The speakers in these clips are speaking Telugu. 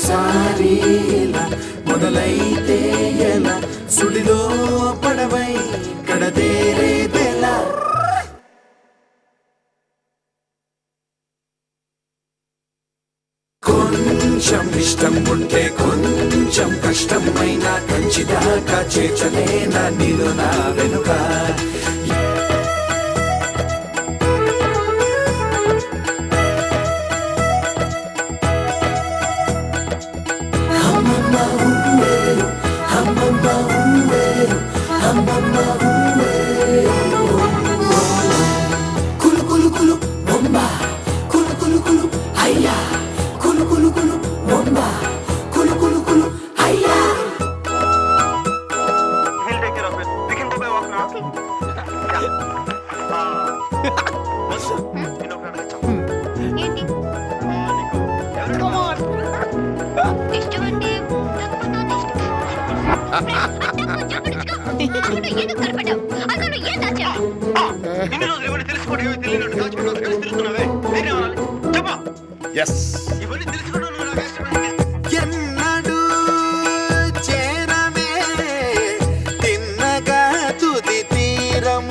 ప్రతిసారి ఇలా మొదలైతే ఎలా సుడిలో పడవై కడదేరేదెలా కొంచెం ఇష్టం ఉంటే కొంచెం కష్టమైనా కంచిదాకా చేర్చలేనా నీలో నా వెనుక కులు కులు కులు బొమ్మ కులు కులు కులు అయ్యా కులు కులు కులు బొమ్మ కులు కులు కులు అయ్యా He'll take care of it. We can go by walk now. ఏంటి Come on. ఇష్టమంటే ఇన్ని రోజులు ఇవన్నీ తెలుసుకోవడం ఏమీ తెలియనట్టు దాచుకున్నావు. తెలిసి తెలుసుకున్నావే. వేరే అనాలి. చెప్పు. ఇవన్నీ తెలుసుకోవడం నువ్వు నాకు ఇష్టమైంది. ఎన్నడూ చేరమే తిన్నగా తుది తీరం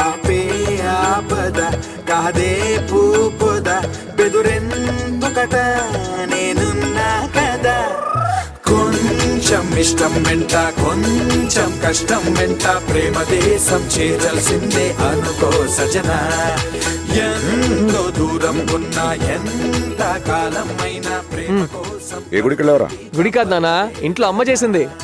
ఆపే ఆపద కాదే పూపద బెదురెందుకట నేనున్నా కదా కొంచెం ఇష్టం వెంట కొంచెం కష్టం వెంట ప్రేమ దేశం చేరాల్సిందే అనుకో సజన ఎంతో దూరం ఉన్నా ఎంత కాలం అయినా ప్రేమ కోసం ఏ గుడికి వెళ్ళావరా? గుడి కాదు నాన్న, ఇంట్లో అమ్మ చేసింది.